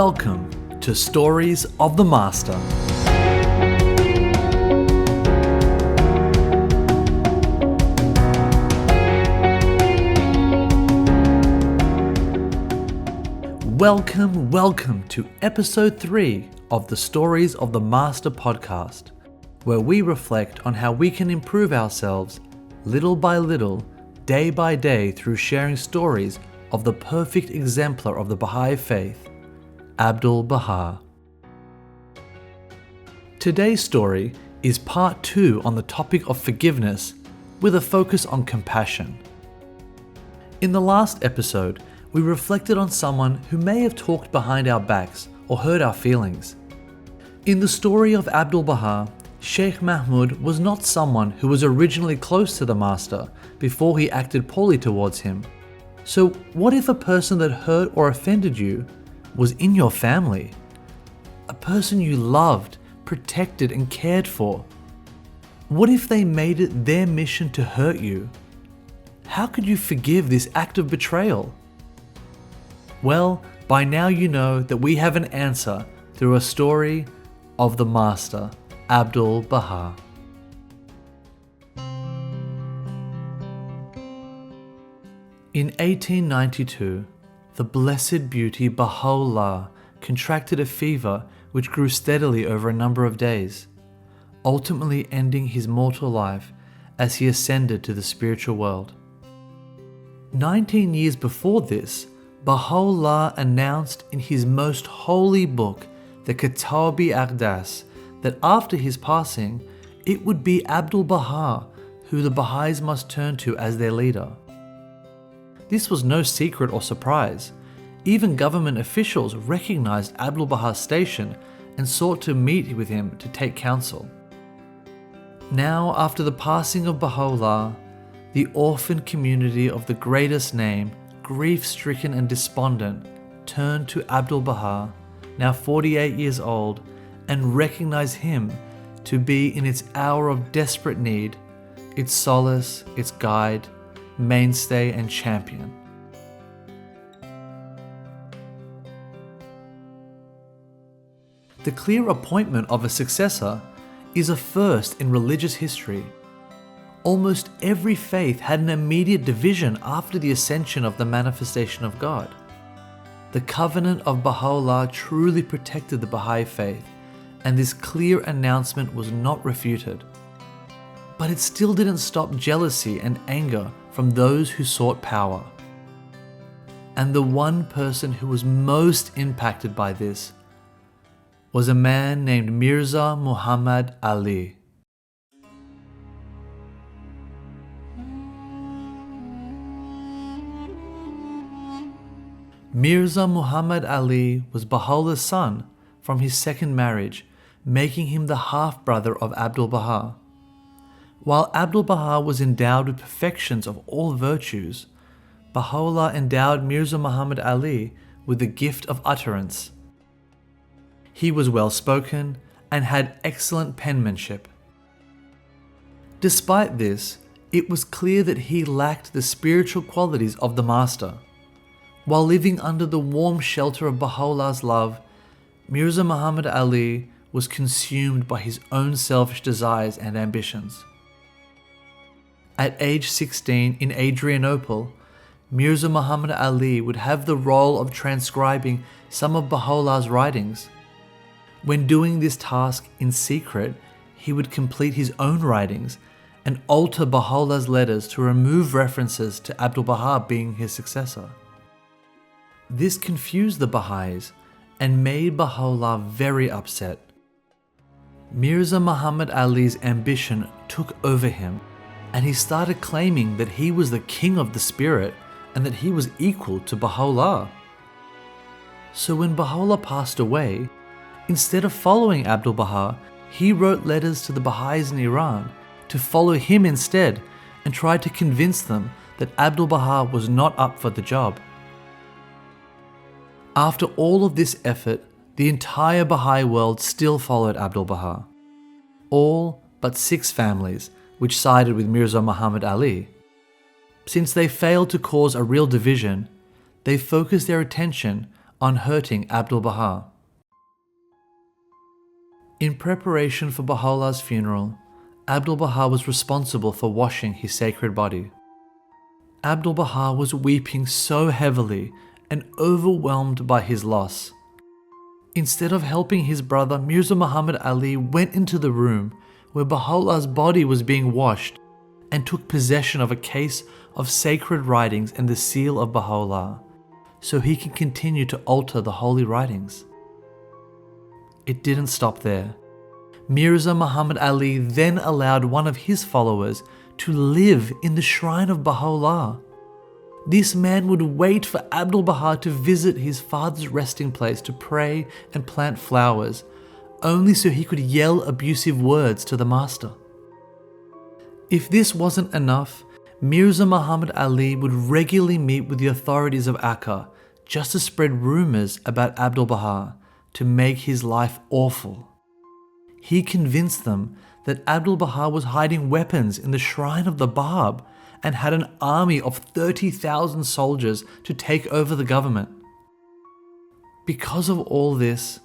Welcome to Stories of the Master. Welcome to episode 3 of the Stories of the Master podcast, where we reflect on how we can improve ourselves little by little, day by day, through sharing stories of the perfect exemplar of the Baha'i faith, Abdu'l-Baha. Today's story is part 2 on the topic of forgiveness with a focus on compassion. In the last episode, we reflected on someone who may have talked behind our backs or hurt our feelings. In the story of Abdu'l-Baha, Sheikh Mahmud was not someone who was originally close to the Master before he acted poorly towards him. So what if a person that hurt or offended you was in your family? A person you loved, protected and cared for? What if they made it their mission to hurt you? How could you forgive this act of betrayal? Well, by now you know that we have an answer through a story of the Master, Abdu'l-Baha. In 1892, the Blessed Beauty Baha'u'llah contracted a fever which grew steadily over a number of days, ultimately ending his mortal life as he ascended to the spiritual world. 19 years before this, Baha'u'llah announced in his most holy book, the Kitab-i-Aqdas, that after his passing, it would be Abdu'l-Baha who the Baha'is must turn to as their leader. This was no secret or surprise. Even government officials recognized Abdu'l-Baha's station and sought to meet with him to take counsel. Now, after the passing of Baha'u'llah, the orphan community of the greatest name, grief-stricken and despondent, turned to Abdu'l-Baha, now 48 years old, and recognized him to be in its hour of desperate need, its solace, its guide, mainstay and champion. The clear appointment of a successor is a first in religious history. Almost every faith had an immediate division after the ascension of the manifestation of God. The covenant of Baha'u'llah truly protected the Baha'i faith, and this clear announcement was not refuted. But it still didn't stop jealousy and anger from those who sought power. And the one person who was most impacted by this was a man named Mirza Muhammad Ali. Mirza Muhammad Ali was Baha'u'llah's son from his second marriage, making him the half-brother of Abdu'l-Baha. While Abdu'l-Baha was endowed with perfections of all virtues, Baha'u'llah endowed Mirza Muhammad Ali with the gift of utterance. He was well-spoken and had excellent penmanship. Despite this, it was clear that he lacked the spiritual qualities of the Master. While living under the warm shelter of Baha'u'llah's love, Mirza Muhammad Ali was consumed by his own selfish desires and ambitions. At age 16 in Adrianople, Mirza Muhammad Ali would have the role of transcribing some of Baha'u'llah's writings. When doing this task in secret, he would complete his own writings and alter Baha'u'llah's letters to remove references to Abdu'l-Baha being his successor. This confused the Baha'is and made Baha'u'llah very upset. Mirza Muhammad Ali's ambition took over him, and he started claiming that he was the king of the spirit and that he was equal to Baha'u'llah. So when Baha'u'llah passed away, instead of following Abdu'l-Baha, he wrote letters to the Baha'is in Iran to follow him instead and tried to convince them that Abdu'l-Baha was not up for the job. After all of this effort, the entire Baha'i world still followed Abdu'l-Baha. All but 6 families, which sided with Mirza Muhammad Ali. Since they failed to cause a real division, they focused their attention on hurting Abdu'l-Baha. In preparation for Baha'u'llah's funeral, Abdu'l-Baha was responsible for washing his sacred body. Abdu'l-Baha was weeping so heavily and overwhelmed by his loss. Instead of helping his brother, Mirza Muhammad Ali went into the room where Baha'u'llah's body was being washed and took possession of a case of sacred writings and the seal of Baha'u'llah, so he can continue to alter the holy writings. It didn't stop there. Mirza Muhammad Ali then allowed one of his followers to live in the shrine of Baha'u'llah. This man would wait for Abdu'l-Baha to visit his father's resting place to pray and plant flowers, only so he could yell abusive words to the master. If this wasn't enough, Mirza Muhammad Ali would regularly meet with the authorities of Akka just to spread rumors about Abdu'l-Baha to make his life awful. He convinced them that Abdu'l-Baha was hiding weapons in the shrine of the Bab and had an army of 30,000 soldiers to take over the government. Because of all this,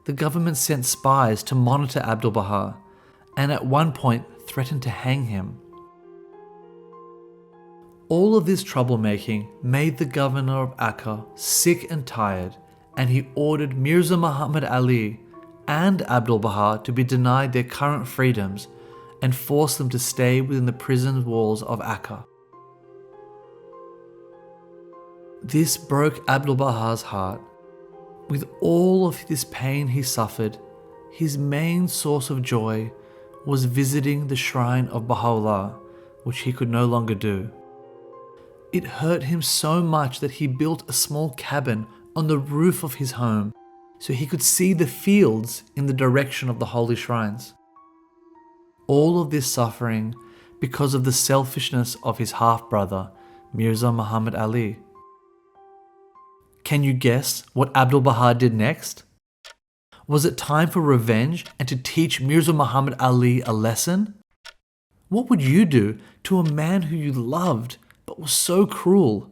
the government sent spies to monitor Abdu'l-Baha and at one point threatened to hang him. All of this troublemaking made the governor of Akka sick and tired, and he ordered Mirza Muhammad Ali and Abdu'l-Baha to be denied their current freedoms and forced them to stay within the prison walls of Akka. This broke Abdu'l-Baha's heart. With all of this pain he suffered, his main source of joy was visiting the shrine of Baha'u'llah, which he could no longer do. It hurt him so much that he built a small cabin on the roof of his home so he could see the fields in the direction of the holy shrines. All of this suffering because of the selfishness of his half-brother, Mirza Muhammad Ali. Can you guess what Abdu'l-Baha did next? Was it time for revenge and to teach Mirza Muhammad Ali a lesson? What would you do to a man who you loved but was so cruel?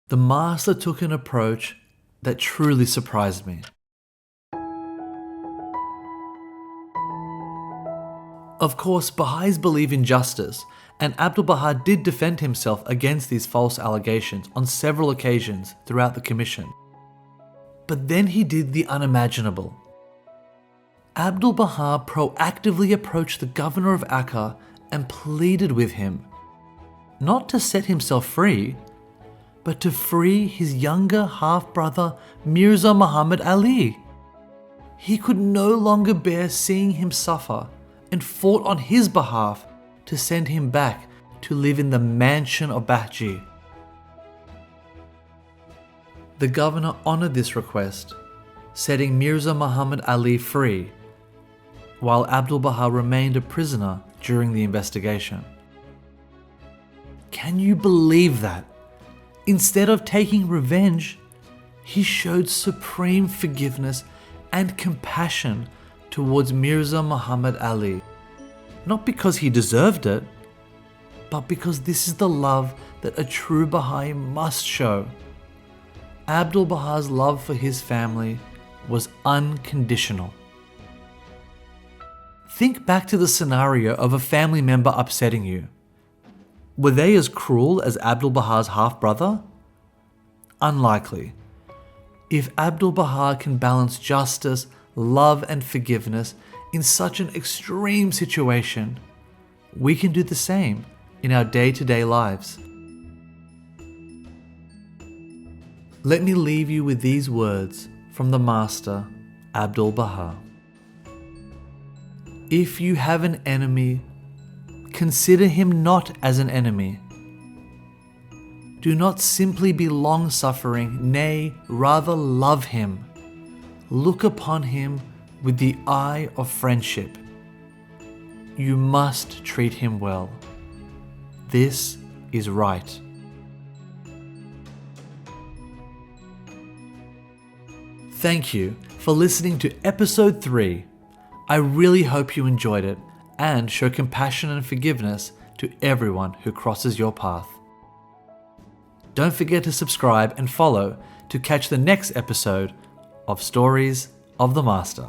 The master took an approach that truly surprised me. Of course, Baha'is believe in justice, and Abdu'l-Baha did defend himself against these false allegations on several occasions throughout the commission. But then he did the unimaginable. Abdu'l-Baha proactively approached the governor of Akka and pleaded with him, not to set himself free, but to free his younger half-brother Mirza Muhammad Ali. He could no longer bear seeing him suffer and fought on his behalf to send him back to live in the mansion of Bahji. The governor honored this request, setting Mirza Muhammad Ali free, while Abdu'l-Baha remained a prisoner during the investigation. Can you believe that? Instead of taking revenge, he showed supreme forgiveness and compassion towards Mirza Muhammad Ali, not because he deserved it, but because this is the love that a true Baha'i must show. Abdu'l-Baha's love for his family was unconditional. Think back to the scenario of a family member upsetting you. Were they as cruel as Abdu'l-Baha's half-brother? Unlikely. If Abdu'l-Baha can balance justice, love and forgiveness in such an extreme situation, we can do the same in our day-to-day lives. Let me leave you with these words from the master, Abdu'l-Baha. If you have an enemy, consider him not as an enemy. Do not simply be long-suffering, nay, rather love him. Look upon him with the eye of friendship. You must treat him well. This is right. Thank you for listening to episode 3. I really hope you enjoyed it and show compassion and forgiveness to everyone who crosses your path. Don't forget to subscribe and follow to catch the next episode of Stories of the Master.